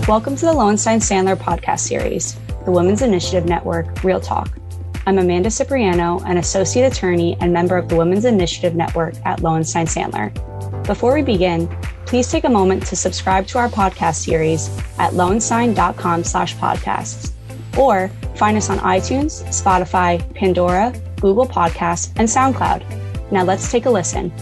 Welcome to the Lowenstein-Sandler podcast series, the Women's Initiative Network, Real Talk. I'm Amanda Cipriano, an associate attorney and member of the Women's Initiative Network at Lowenstein-Sandler. Before we begin, please take a moment to subscribe to our podcast series at lowenstein.com/podcasts, or find us on iTunes, Spotify, Pandora, Google Podcasts, and SoundCloud. Now let's take a listen.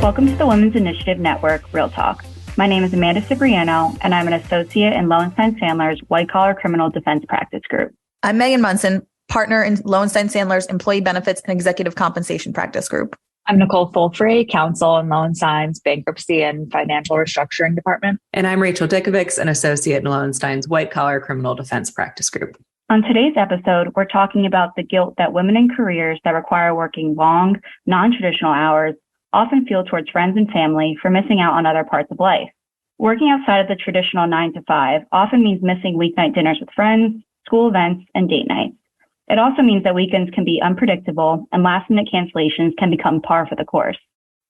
Welcome to the Women's Initiative Network, Real Talk. My name is Amanda Cipriano, and I'm an associate in Lowenstein-Sandler's white-collar criminal defense practice group. I'm Megan Monson, partner in Lowenstein-Sandler's employee benefits and executive compensation practice group. I'm Nicole Fulfree, Counsel in Lowenstein's Bankruptcy and Financial Restructuring Department. And I'm Rachel Dikovics, an associate in Lowenstein's white-collar criminal defense practice group. On today's episode, we're talking about the guilt that women in careers that require working long, non-traditional hours often feel towards friends and family for missing out on other parts of life. Working outside of the traditional 9-to-5 often means missing weeknight dinners with friends, school events, and date nights. It also means that weekends can be unpredictable and last-minute cancellations can become par for the course.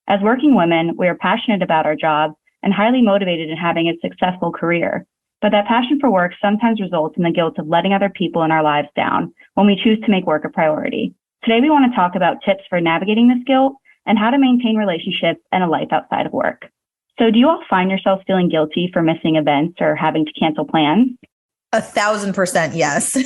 As working women, we are passionate about our jobs and highly motivated in having a successful career. But that passion for work sometimes results in the guilt of letting other people in our lives down when we choose to make work a priority. Today, we want to talk about tips for navigating this guilt and how to maintain relationships and a life outside of work. So do you all find yourselves feeling guilty for missing events or having to cancel plans? 1,000% yes.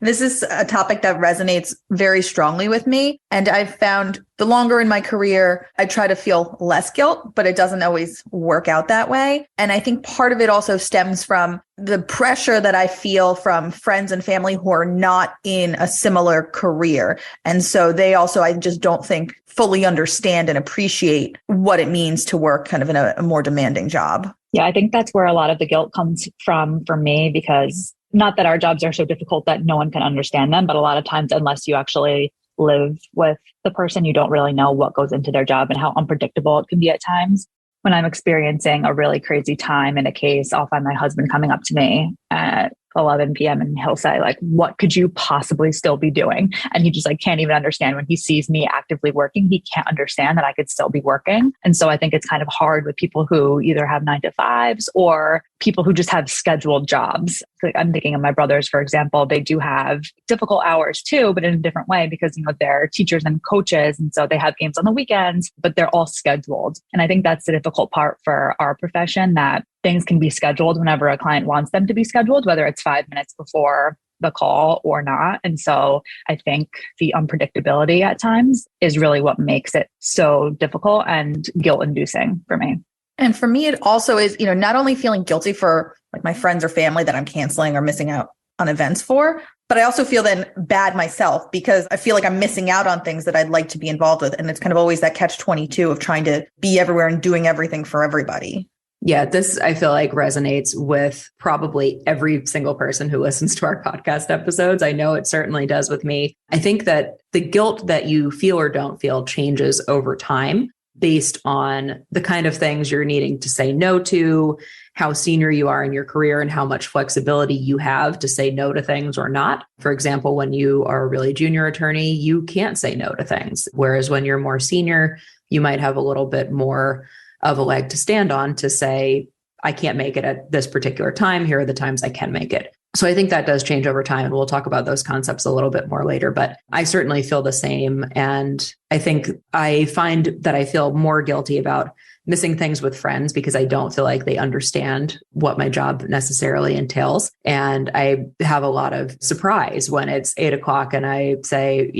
This is a topic that resonates very strongly with me. And I've found the longer in my career, I try to feel less guilt, but it doesn't always work out that way. And I think part of it also stems from the pressure that I feel from friends and family who are not in a similar career. And so they also, I just don't think, fully understand and appreciate what it means to work kind of in a more demanding job. Yeah, I think that's where a lot of the guilt comes from for me, because not that our jobs are so difficult that no one can understand them, but a lot of times, unless you actually live with the person, you don't really know what goes into their job and how unpredictable it can be at times. When I'm experiencing a really crazy time in a case, I'll find my husband coming up to me at 11 p.m. and he'll say, like, what could you possibly still be doing? And he just can't even understand when he sees me actively working. He can't understand that I could still be working. And so I think it's kind of hard with people who either have 9-to-5s or people who just have scheduled jobs. I'm thinking of my brothers, for example. They do have difficult hours too, but in a different way because, they're teachers and coaches. And so they have games on the weekends, but they're all scheduled. And I think that's the difficult part for our profession, that things can be scheduled whenever a client wants them to be scheduled, whether it's 5 minutes before the call or not. And so I think the unpredictability at times is really what makes it so difficult and guilt-inducing for me. And for me, it also is, not only feeling guilty for my friends or family that I'm canceling or missing out on events for, but I also feel then bad myself because I feel like I'm missing out on things that I'd like to be involved with. And it's kind of always that catch-22 of trying to be everywhere and doing everything for everybody. Yeah, this I feel like resonates with probably every single person who listens to our podcast episodes. I know it certainly does with me. I think that the guilt that you feel or don't feel changes over time based on the kind of things you're needing to say no to, how senior you are in your career, and how much flexibility you have to say no to things or not. For example, when you are a really junior attorney, you can't say no to things. Whereas when you're more senior, you might have a little bit more of a leg to stand on to say, I can't make it at this particular time. Here are the times I can make it. So I think that does change over time. And we'll talk about those concepts a little bit more later, but I certainly feel the same. And I think I find that I feel more guilty about missing things with friends because I don't feel like they understand what my job necessarily entails. And I have a lot of surprise when it's 8:00 and I say,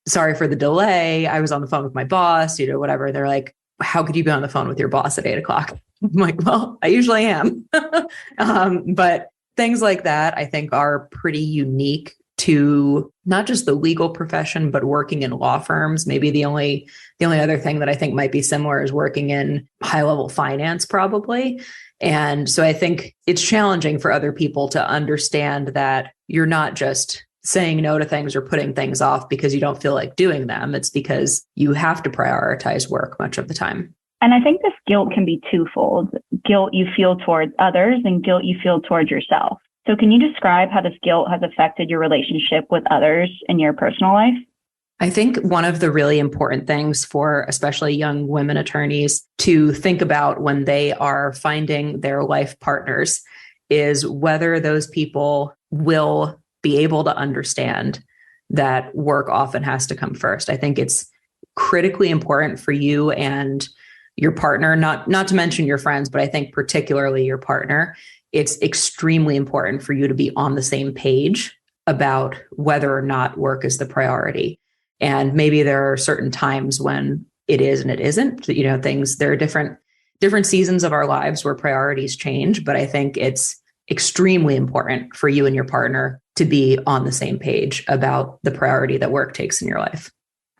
sorry for the delay. I was on the phone with my boss, whatever. They're like, how could you be on the phone with your boss at 8:00? I'm like, well, I usually am. But things like that, I think, are pretty unique to not just the legal profession, but working in law firms. Maybe the only other thing that I think might be similar is working in high-level finance, probably. And so I think it's challenging for other people to understand that you're not just saying no to things or putting things off because you don't feel like doing them. It's because you have to prioritize work much of the time. And I think this guilt can be twofold. Guilt you feel towards others and guilt you feel towards yourself. So can you describe how this guilt has affected your relationship with others in your personal life? I think one of the really important things for especially young women attorneys to think about when they are finding their life partners is whether those people will be able to understand that work often has to come first. I think it's critically important for you and your partner, not to mention your friends, but I think particularly your partner. It's extremely important for you to be on the same page about whether or not work is the priority. And maybe there are certain times when it is and it isn't. There are different seasons of our lives where priorities change, but I think it's extremely important for you and your partner to be on the same page about the priority that work takes in your life.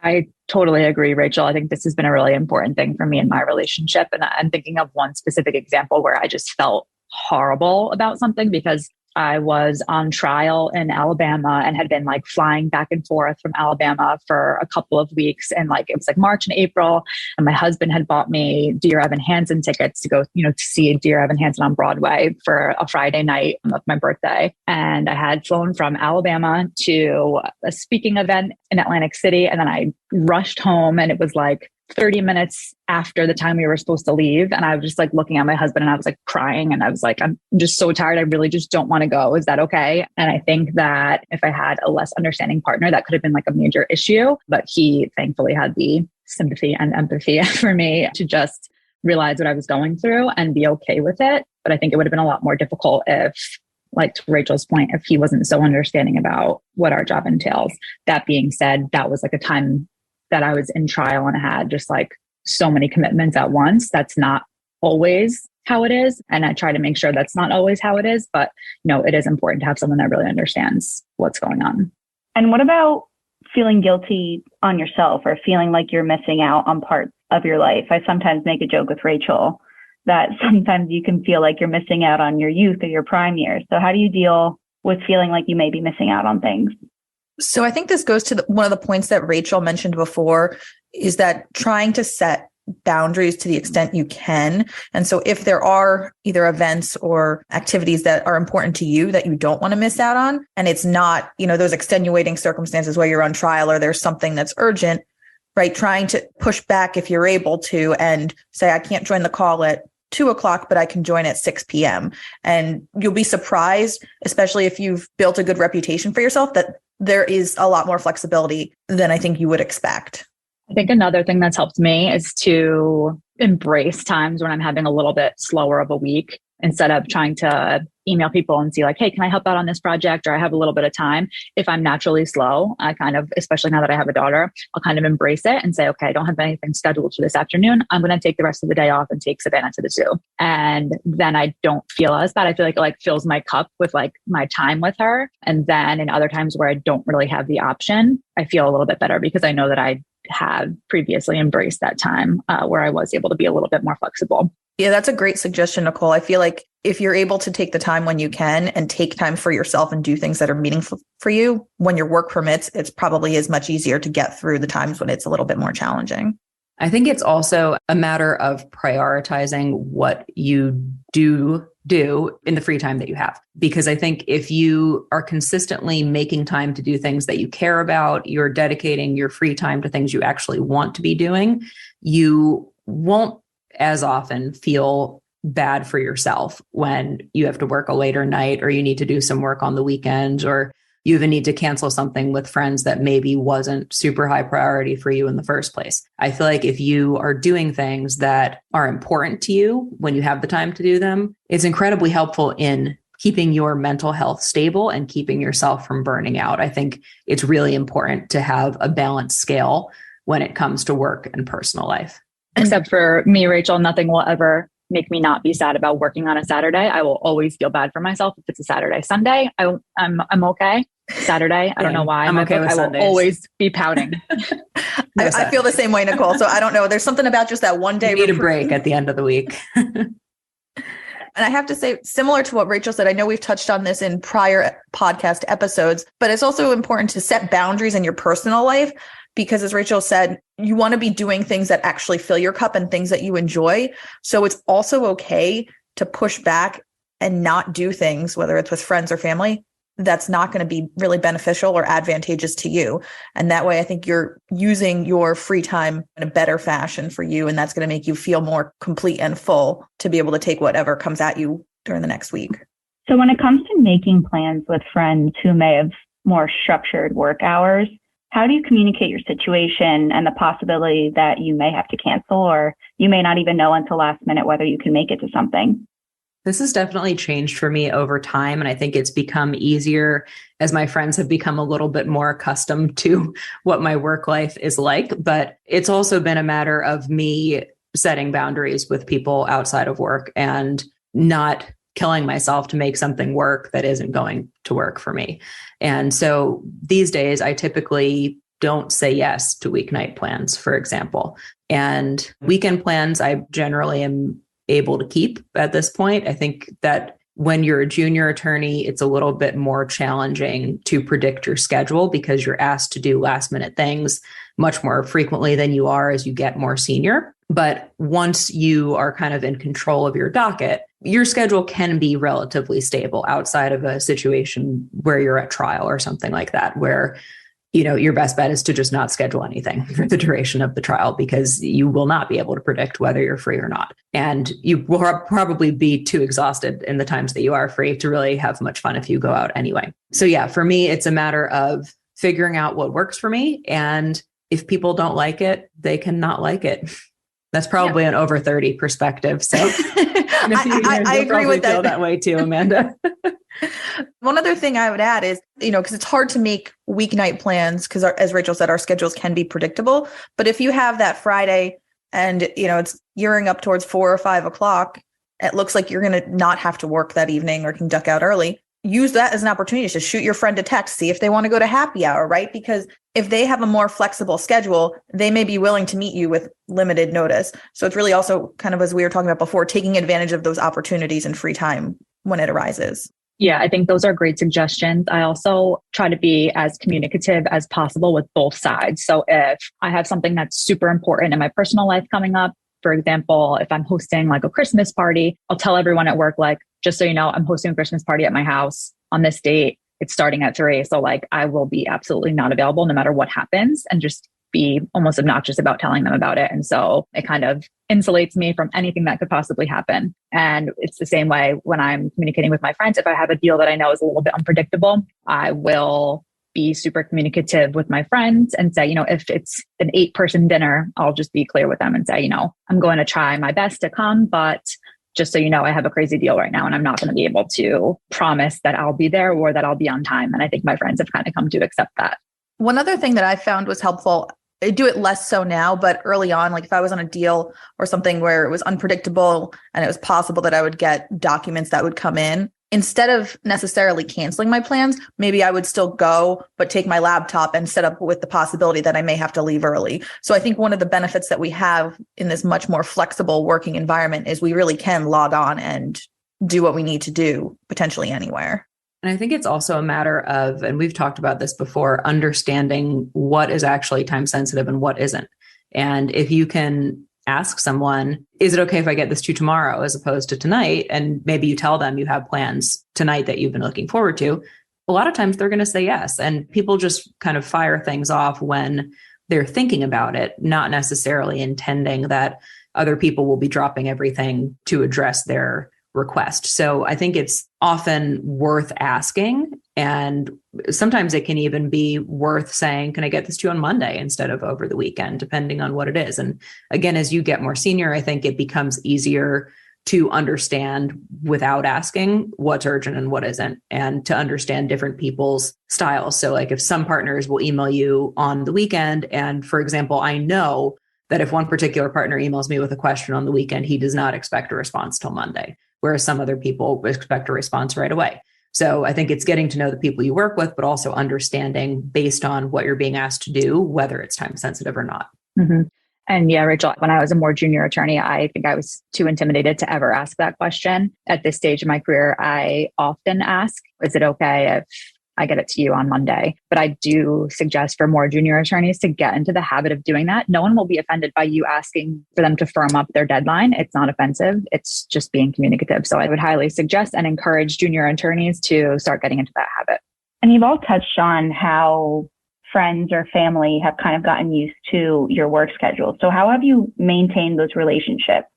I totally agree, Rachel. I think this has been a really important thing for me in my relationship. And I'm thinking of one specific example where I just felt horrible about something because I was on trial in Alabama and had been like flying back and forth from Alabama for a couple of weeks. And like, it was like March and April. And my husband had bought me Dear Evan Hansen tickets to go, to see Dear Evan Hansen on Broadway for a Friday night of my birthday. And I had flown from Alabama to a speaking event in Atlantic City. And then I rushed home and it was like 30 minutes after the time we were supposed to leave. And I was just like looking at my husband and I was like crying. And I was like, I'm just so tired. I really just don't want to go. Is that okay? And I think that if I had a less understanding partner, that could have been like a major issue. But he thankfully had the sympathy and empathy for me to just realize what I was going through and be okay with it. But I think it would have been a lot more difficult if, like to Rachel's point, if he wasn't so understanding about what our job entails. That being said, that was like a time that I was in trial and I had just like so many commitments at once. That's not always how it is. And I try to make sure that's not always how it is. But it is important to have someone that really understands what's going on. And what about feeling guilty on yourself or feeling like you're missing out on parts of your life? I sometimes make a joke with Rachel that sometimes you can feel like you're missing out on your youth or your prime years. So how do you deal with feeling like you may be missing out on things? So I think this goes to one of the points that Rachel mentioned before, is that trying to set boundaries to the extent you can. And so if there are either events or activities that are important to you that you don't want to miss out on, and it's not, those extenuating circumstances where you're on trial or there's something that's urgent, right? Trying to push back if you're able to and say, I can't join the call at 2:00, but I can join at 6 p.m. And you'll be surprised, especially if you've built a good reputation for yourself, that there is a lot more flexibility than I think you would expect. I think another thing that's helped me is to embrace times when I'm having a little bit slower of a week instead of trying to email people and see like, hey, can I help out on this project? Or I have a little bit of time. If I'm naturally slow, I kind of, especially now that I have a daughter, I'll kind of embrace it and say, okay, I don't have anything scheduled for this afternoon. I'm going to take the rest of the day off and take Savannah to the zoo. And then I don't feel as bad. I feel like it like fills my cup with like my time with her. And then in other times where I don't really have the option, I feel a little bit better because I know that I have previously embraced that time where I was able to be a little bit more flexible. Yeah, that's a great suggestion, Nicole. I feel like if you're able to take the time when you can and take time for yourself and do things that are meaningful for you, when your work permits, it's probably is much easier to get through the times when it's a little bit more challenging. I think it's also a matter of prioritizing what you do in the free time that you have. Because I think if you are consistently making time to do things that you care about, you're dedicating your free time to things you actually want to be doing, you won't as often feel bad for yourself when you have to work a later night or you need to do some work on the weekend or you even need to cancel something with friends that maybe wasn't super high priority for you in the first place. I feel like if you are doing things that are important to you when you have the time to do them, it's incredibly helpful in keeping your mental health stable and keeping yourself from burning out. I think it's really important to have a balanced scale when it comes to work and personal life. Except for me, Rachel, nothing will ever make me not be sad about working on a Saturday. I will always feel bad for myself if it's a Saturday. Sunday, I'm okay. Saturday, I don't know why. I'm okay with Sundays. I will always be pouting. I feel the same way, Nicole. So I don't know. There's something about just that one day. You need a break at the end of the week. And I have to say, similar to what Rachel said, I know we've touched on this in prior podcast episodes, but it's also important to set boundaries in your personal life because, as Rachel said, you want to be doing things that actually fill your cup and things that you enjoy. So it's also okay to push back and not do things, whether it's with friends or family, that's not going to be really beneficial or advantageous to you. And that way, I think you're using your free time in a better fashion for you. And that's going to make you feel more complete and full to be able to take whatever comes at you during the next week. So when it comes to making plans with friends who may have more structured work hours, how do you communicate your situation and the possibility that you may have to cancel, or you may not even know until last minute whether you can make it to something? This has definitely changed for me over time. And I think it's become easier as my friends have become a little bit more accustomed to what my work life is like. But it's also been a matter of me setting boundaries with people outside of work and not killing myself to make something work that isn't going to work for me. And so these days, I typically don't say yes to weeknight plans, for example. And weekend plans, I generally am able to keep at this point. I think that when you're a junior attorney, it's a little bit more challenging to predict your schedule because you're asked to do last minute things much more frequently than you are as you get more senior. But once you are kind of in control of your docket, your schedule can be relatively stable outside of a situation where you're at trial or something like that, where your best bet is to just not schedule anything for the duration of the trial because you will not be able to predict whether you're free or not. And you will probably be too exhausted in the times that you are free to really have much fun if you go out anyway. So yeah, for me, it's a matter of figuring out what works for me. And if people don't like it, they can not like it. That's probably an over 30 perspective. So I agree with that. Feel that way too, Amanda. One other thing I would add is, because it's hard to make weeknight plans because as Rachel said, our schedules can be predictable. But if you have that Friday and, it's gearing up towards 4 or 5 o'clock, it looks like you're going to not have to work that evening or can duck out early. Use that as an opportunity to shoot your friend a text, see if they want to go to happy hour, right? Because if they have a more flexible schedule, they may be willing to meet you with limited notice. So it's really also kind of, as we were talking about before, taking advantage of those opportunities and free time when it arises. Yeah, I think those are great suggestions. I also try to be as communicative as possible with both sides. So if I have something that's super important in my personal life coming up, for example, if I'm hosting like a Christmas party, I'll tell everyone at work, like, just so you know, I'm hosting a Christmas party at my house on this date. It's starting at 3. So like, I will be absolutely not available no matter what happens, and just be almost obnoxious about telling them about it. And so it kind of insulates me from anything that could possibly happen. And it's the same way when I'm communicating with my friends. If I have a deal that I know is a little bit unpredictable, I will be super communicative with my friends and say, if it's an 8-person dinner, I'll just be clear with them and say, I'm going to try my best to come, but just so you know, I have a crazy deal right now and I'm not going to be able to promise that I'll be there or that I'll be on time. And I think my friends have kind of come to accept that. One other thing that I found was helpful, I do it less so now, but early on, like if I was on a deal or something where it was unpredictable and it was possible that I would get documents that would come in, instead of necessarily canceling my plans, maybe I would still go, but take my laptop and set up with the possibility that I may have to leave early. So I think one of the benefits that we have in this much more flexible working environment is we really can log on and do what we need to do potentially anywhere. And I think it's also a matter of, and we've talked about this before, understanding what is actually time sensitive and what isn't. And if you can ask someone, is it okay if I get this to you tomorrow as opposed to tonight? And maybe you tell them you have plans tonight that you've been looking forward to. A lot of times they're going to say yes. And people just kind of fire things off when they're thinking about it, not necessarily intending that other people will be dropping everything to address their request. So I think it's often worth asking. And sometimes it can even be worth saying, can I get this to you on Monday instead of over the weekend, depending on what it is. And again, as you get more senior, I think it becomes easier to understand without asking what's urgent and what isn't, and to understand different people's styles. So like if some partners will email you on the weekend, and for example, I know that if one particular partner emails me with a question on the weekend, he does not expect a response till Monday, whereas some other people expect a response right away. So I think it's getting to know the people you work with, but also understanding based on what you're being asked to do, whether it's time sensitive or not. Mm-hmm. And yeah, Rachel, when I was a more junior attorney, I think I was too intimidated to ever ask that question. At this stage of my career, I often ask, is it okay if I get it to you on Monday. But I do suggest for more junior attorneys to get into the habit of doing that. No one will be offended by you asking for them to firm up their deadline. It's not offensive. It's just being communicative. So I would highly suggest and encourage junior attorneys to start getting into that habit. And you've all touched on how friends or family have kind of gotten used to your work schedule. So how have you maintained those relationships?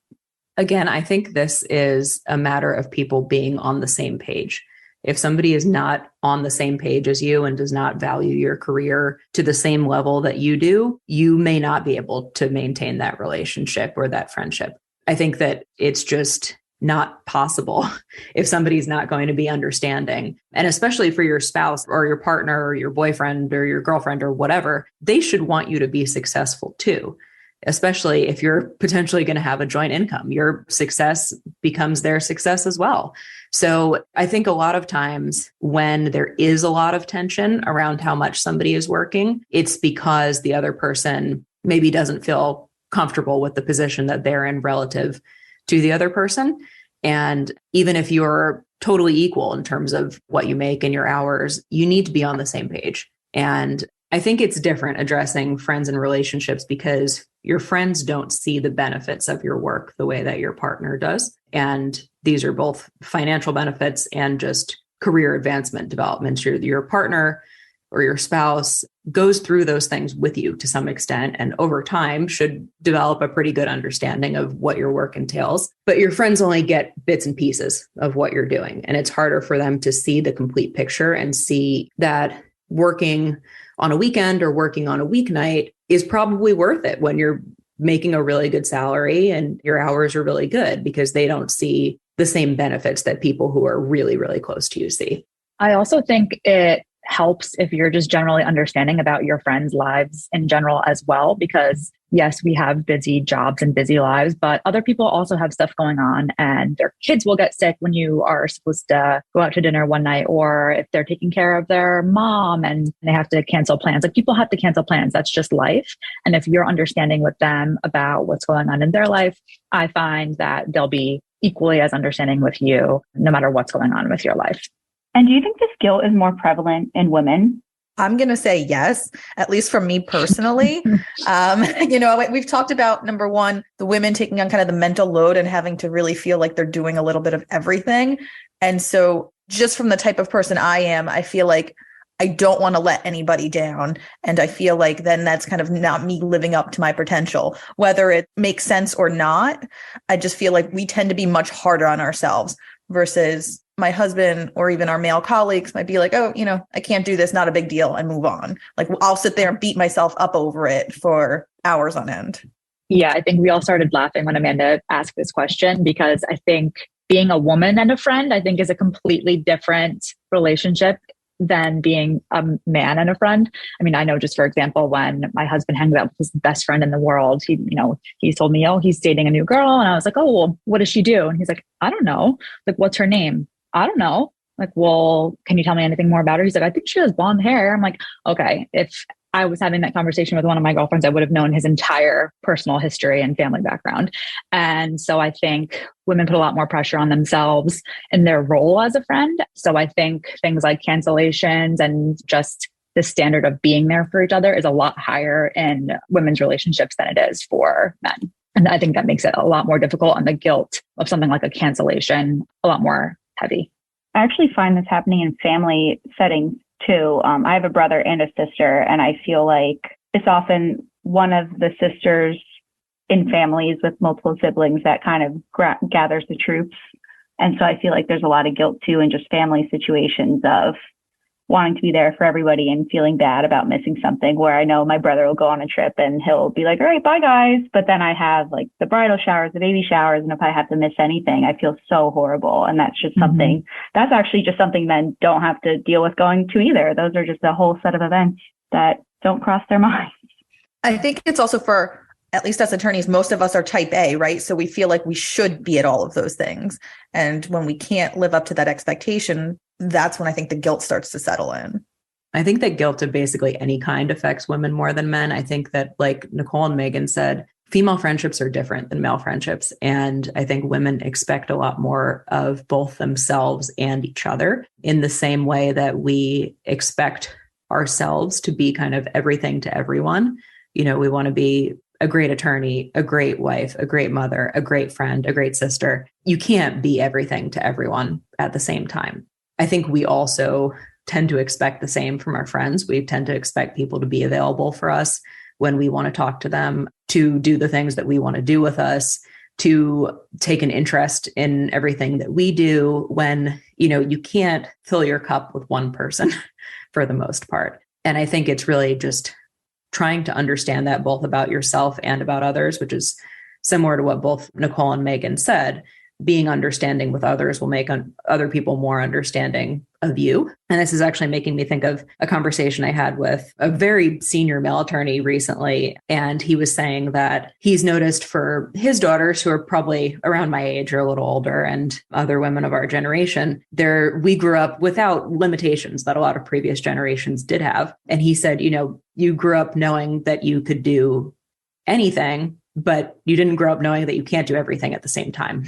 Again, I think this is a matter of people being on the same page. If somebody is not on the same page as you and does not value your career to the same level that you do, you may not be able to maintain that relationship or that friendship. I think that it's just not possible if somebody's not going to be understanding. And especially for your spouse or your partner or your boyfriend or your girlfriend or whatever, they should want you to be successful too. Especially if you're potentially going to have a joint income, your success becomes their success as well. So I think a lot of times when there is a lot of tension around how much somebody is working, it's because the other person maybe doesn't feel comfortable with the position that they're in relative to the other person. And even if you're totally equal in terms of what you make and your hours, you need to be on the same page. And I think it's different addressing friends and relationships because your friends don't see the benefits of your work the way that your partner does. And these are both financial benefits and just career advancement developments. Your partner or your spouse goes through those things with you to some extent, and over time should develop a pretty good understanding of what your work entails. But your friends only get bits and pieces of what you're doing. And it's harder for them to see the complete picture and see that working on a weekend or working on a weeknight is probably worth it when you're making a really good salary and your hours are really good, because they don't see the same benefits that people who are really, really close to you see. I also think it helps if you're just generally understanding about your friends' lives in general as well, because yes, we have busy jobs and busy lives, but other people also have stuff going on, and their kids will get sick when you are supposed to go out to dinner one night, or if they're taking care of their mom and they have to cancel plans. Like, people have to cancel plans. That's just life. And if you're understanding with them about what's going on in their life, I find that they'll be equally as understanding with you, no matter what's going on with your life. And do you think this guilt is more prevalent in women? I'm going to say yes, at least for me personally. We've talked about, number one, the women taking on kind of the mental load and having to really feel like they're doing a little bit of everything. And so just from the type of person I am, I feel like I don't want to let anybody down. And I feel like then that's kind of not me living up to my potential, whether it makes sense or not. I just feel like we tend to be much harder on ourselves versus my husband or even our male colleagues might be like, oh, I can't do this, not a big deal, and move on. Like, I'll sit there and beat myself up over it for hours on end. Yeah, I think we all started laughing when Amanda asked this question, because I think being a woman and a friend, I think, is a completely different relationship than being a man and a friend. I mean, I know, just for example, when my husband hangs out with his best friend in the world, he told me, oh, he's dating a new girl. And I was like, oh, well, what does she do? And he's like, I don't know. Like, what's her name? I don't know. Like, well, can you tell me anything more about her? He's like, I think she has blonde hair. I'm like, okay, if I was having that conversation with one of my girlfriends, I would have known his entire personal history and family background. And so I think women put a lot more pressure on themselves in their role as a friend. So I think things like cancellations and just the standard of being there for each other is a lot higher in women's relationships than it is for men. And I think that makes it a lot more difficult, and the guilt of something like a cancellation a lot more heavy. I actually find this happening in family settings too. I have a brother and a sister, and I feel like it's often one of the sisters in families with multiple siblings that kind of gathers the troops. And so I feel like there's a lot of guilt too in just family situations of wanting to be there for everybody and feeling bad about missing something, where I know my brother will go on a trip and he'll be like, all right, bye guys. But then I have like the bridal showers, the baby showers. And if I have to miss anything, I feel so horrible. And that's just something, that's actually just something men don't have to deal with going to either. Those are just a whole set of events that don't cross their minds. I think it's also for, at least as attorneys, most of us are type A, right? So we feel like we should be at all of those things. And when we can't live up to that expectation, that's when I think the guilt starts to settle in. I think that guilt of basically any kind affects women more than men. I think that, like Nicole and Megan said, female friendships are different than male friendships. And I think women expect a lot more of both themselves and each other in the same way that we expect ourselves to be kind of everything to everyone. You know, we want to be a great attorney, a great wife, a great mother, a great friend, a great sister. You can't be everything to everyone at the same time. I think we also tend to expect the same from our friends. We tend to expect people to be available for us when we want to talk to them, to do the things that we want to do with us, to take an interest in everything that we do, when, you know, you can't fill your cup with one person for the most part. And I think it's really just trying to understand that both about yourself and about others, which is similar to what both Nicole and Megan said. Being understanding with others will make other people more understanding of you. And this is actually making me think of a conversation I had with a very senior male attorney recently. And he was saying that he's noticed for his daughters, who are probably around my age or a little older, and other women of our generation, we grew up without limitations that a lot of previous generations did have. And he said, you know, you grew up knowing that you could do anything, but you didn't grow up knowing that you can't do everything at the same time.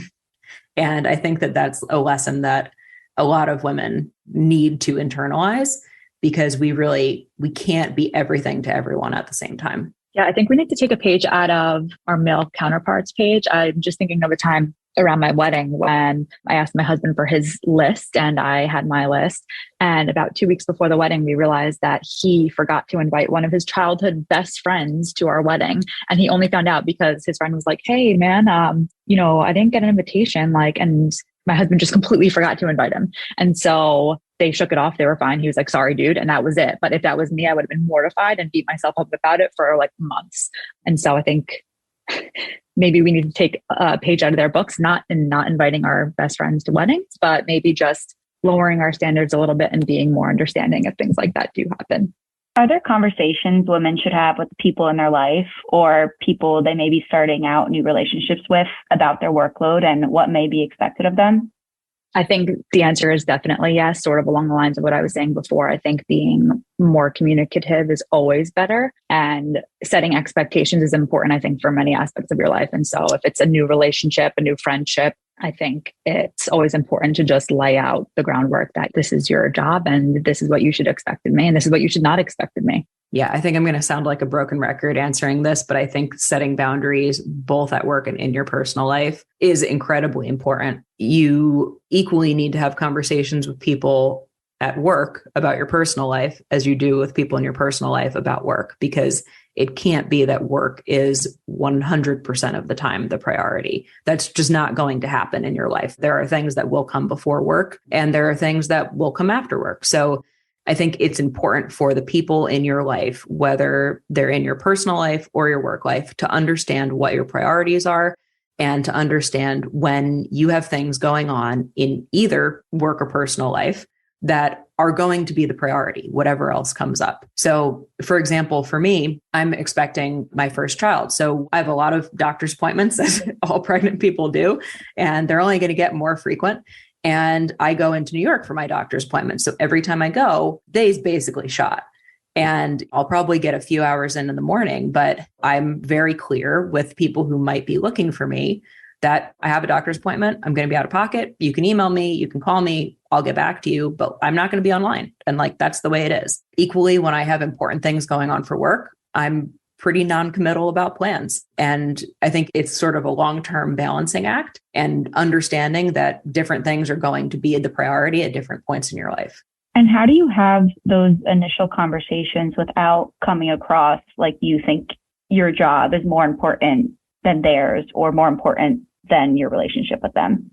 And I think that that's a lesson that a lot of women need to internalize, because we can't be everything to everyone at the same time. Yeah, I think we need to take a page out of our male counterparts page. I'm just thinking of a time around my wedding when I asked my husband for his list and I had my list. And about 2 weeks before the wedding, we realized that he forgot to invite one of his childhood best friends to our wedding. And he only found out because his friend was like, hey man, I didn't get an invitation. And my husband just completely forgot to invite him. And so they shook it off. They were fine. He was like, sorry, dude. And that was it. But if that was me, I would have been mortified and beat myself up about it for like months. And so I think maybe we need to take a page out of their books, not inviting our best friends to weddings, but maybe just lowering our standards a little bit and being more understanding if things like that do happen. Are there conversations women should have with people in their life or people they may be starting out new relationships with about their workload and what may be expected of them? I think the answer is definitely yes, sort of along the lines of what I was saying before. I think being more communicative is always better, and setting expectations is important, I think, for many aspects of your life. And so if it's a new relationship, a new friendship, I think it's always important to just lay out the groundwork that this is your job and this is what you should expect of me and this is what you should not expect of me. Yeah, I think I'm going to sound like a broken record answering this, but I think setting boundaries both at work and in your personal life is incredibly important. You equally need to have conversations with people at work about your personal life as you do with people in your personal life about work, because it can't be that work is 100% of the time the priority. That's just not going to happen in your life. There are things that will come before work and there are things that will come after work. So I think it's important for the people in your life, whether they're in your personal life or your work life, to understand what your priorities are and to understand when you have things going on in either work or personal life that are going to be the priority, whatever else comes up. So, for example, for me, I'm expecting my first child. So I have a lot of doctor's appointments, as all pregnant people do, and they're only going to get more frequent. And I go into New York for my doctor's appointment. So every time I go, day's basically shot. And I'll probably get a few hours in the morning, but I'm very clear with people who might be looking for me that I have a doctor's appointment. I'm going to be out of pocket. You can email me, you can call me, I'll get back to you, but I'm not going to be online. And that's the way it is. Equally, when I have important things going on for work, I'm pretty non-committal about plans. And I think it's sort of a long-term balancing act and understanding that different things are going to be the priority at different points in your life. And how do you have those initial conversations without coming across like you think your job is more important than theirs or more important than your relationship with them?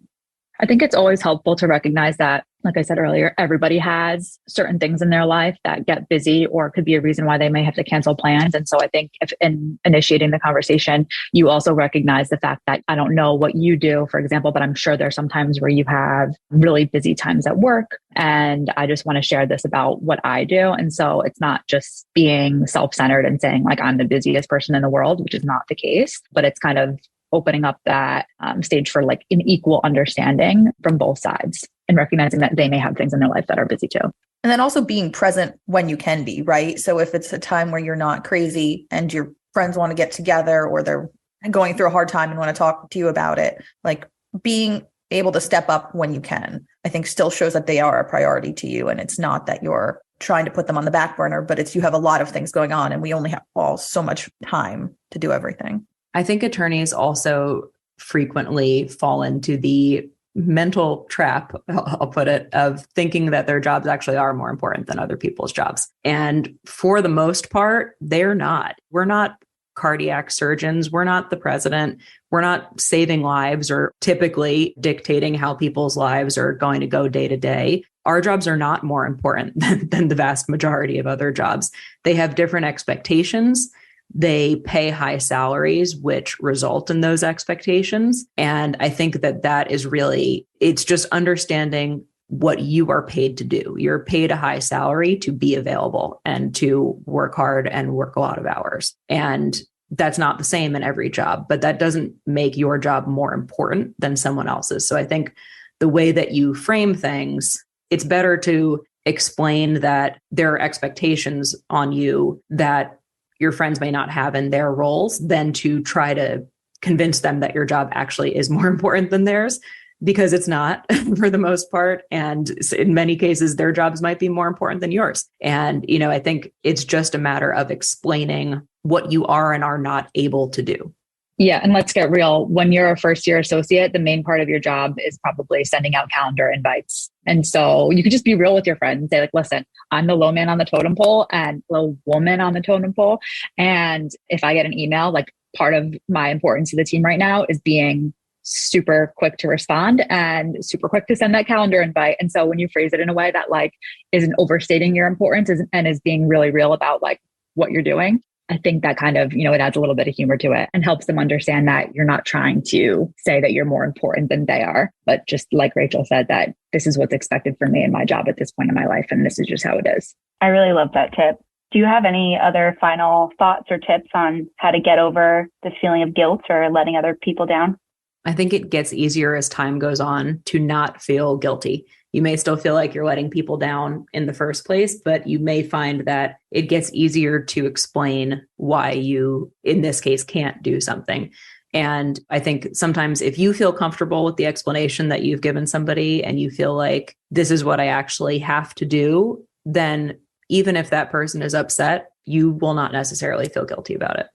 I think it's always helpful to recognize that, like I said earlier, everybody has certain things in their life that get busy or could be a reason why they may have to cancel plans. And so I think if in initiating the conversation, you also recognize the fact that I don't know what you do, for example, but I'm sure there's some times where you have really busy times at work. And I just want to share this about what I do. And so it's not just being self-centered and saying like I'm the busiest person in the world, which is not the case, but it's kind of opening up that stage for like an equal understanding from both sides and recognizing that they may have things in their life that are busy too. And then also being present when you can be, right? So if it's a time where you're not crazy and your friends want to get together or they're going through a hard time and want to talk to you about it, like being able to step up when you can, I think still shows that they are a priority to you. And it's not that you're trying to put them on the back burner, but it's you have a lot of things going on and we only have all so much time to do everything. I think attorneys also frequently fall into the mental trap, I'll put it, of thinking that their jobs actually are more important than other people's jobs. And for the most part, they're not. We're not cardiac surgeons. We're not the president. We're not saving lives or typically dictating how people's lives are going to go day to day. Our jobs are not more important than the vast majority of other jobs. They have different expectations. They pay high salaries, which result in those expectations. And I think that is really, it's just understanding what you are paid to do. You're paid a high salary to be available and to work hard and work a lot of hours. And that's not the same in every job, but that doesn't make your job more important than someone else's. So I think the way that you frame things, it's better to explain that there are expectations on you that your friends may not have in their roles than to try to convince them that your job actually is more important than theirs, because it's not for the most part. And in many cases, their jobs might be more important than yours. And, I think it's just a matter of explaining what you are and are not able to do. Yeah. And let's get real. When you're a first year associate, the main part of your job is probably sending out calendar invites. And so you could just be real with your friends and say, like, listen, I'm the low man on the totem pole and low woman on the totem pole. And if I get an email, like part of my importance to the team right now is being super quick to respond and super quick to send that calendar invite. And so when you phrase it in a way that like isn't overstating your importance and is being really real about like what you're doing, I think that kind of, it adds a little bit of humor to it and helps them understand that you're not trying to say that you're more important than they are, but just like Rachel said, that this is what's expected from me in my job at this point in my life. And this is just how it is. I really love that tip. Do you have any other final thoughts or tips on how to get over this feeling of guilt or letting other people down? I think it gets easier as time goes on to not feel guilty. You may still feel like you're letting people down in the first place, but you may find that it gets easier to explain why you, in this case, can't do something. And I think sometimes if you feel comfortable with the explanation that you've given somebody and you feel like this is what I actually have to do, then even if that person is upset, you will not necessarily feel guilty about it.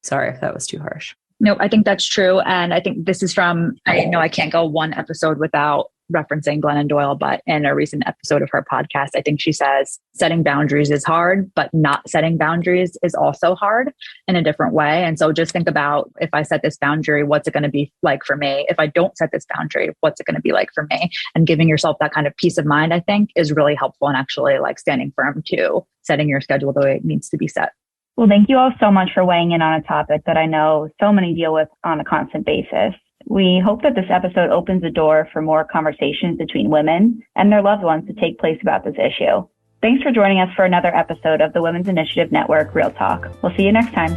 Sorry if that was too harsh. No, I think that's true. And I think this is from, I know I can't go one episode without referencing Glennon Doyle, but in a recent episode of her podcast, I think she says setting boundaries is hard, but not setting boundaries is also hard in a different way. And so just think about, if I set this boundary, what's it going to be like for me? If I don't set this boundary, what's it going to be like for me? And giving yourself that kind of peace of mind, I think, is really helpful in actually like standing firm to setting your schedule the way it needs to be set. Well, thank you all so much for weighing in on a topic that I know so many deal with on a constant basis. We hope that this episode opens the door for more conversations between women and their loved ones to take place about this issue. Thanks for joining us for another episode of the Women's Initiative Network Real Talk. We'll see you next time.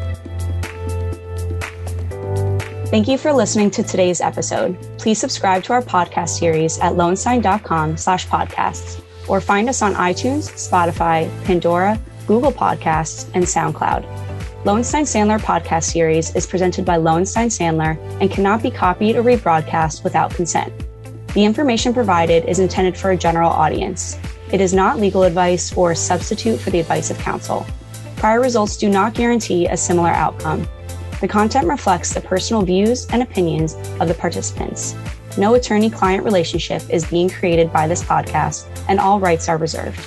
Thank you for listening to today's episode. Please subscribe to our podcast series at lonesign.com/podcasts or find us on iTunes, Spotify, Pandora, Google Podcasts, and SoundCloud. Lowenstein Sandler podcast series is presented by Lowenstein Sandler and cannot be copied or rebroadcast without consent. The information provided is intended for a general audience. It is not legal advice or a substitute for the advice of counsel. Prior results do not guarantee a similar outcome. The content reflects the personal views and opinions of the participants. No attorney-client relationship is being created by this podcast, and all rights are reserved.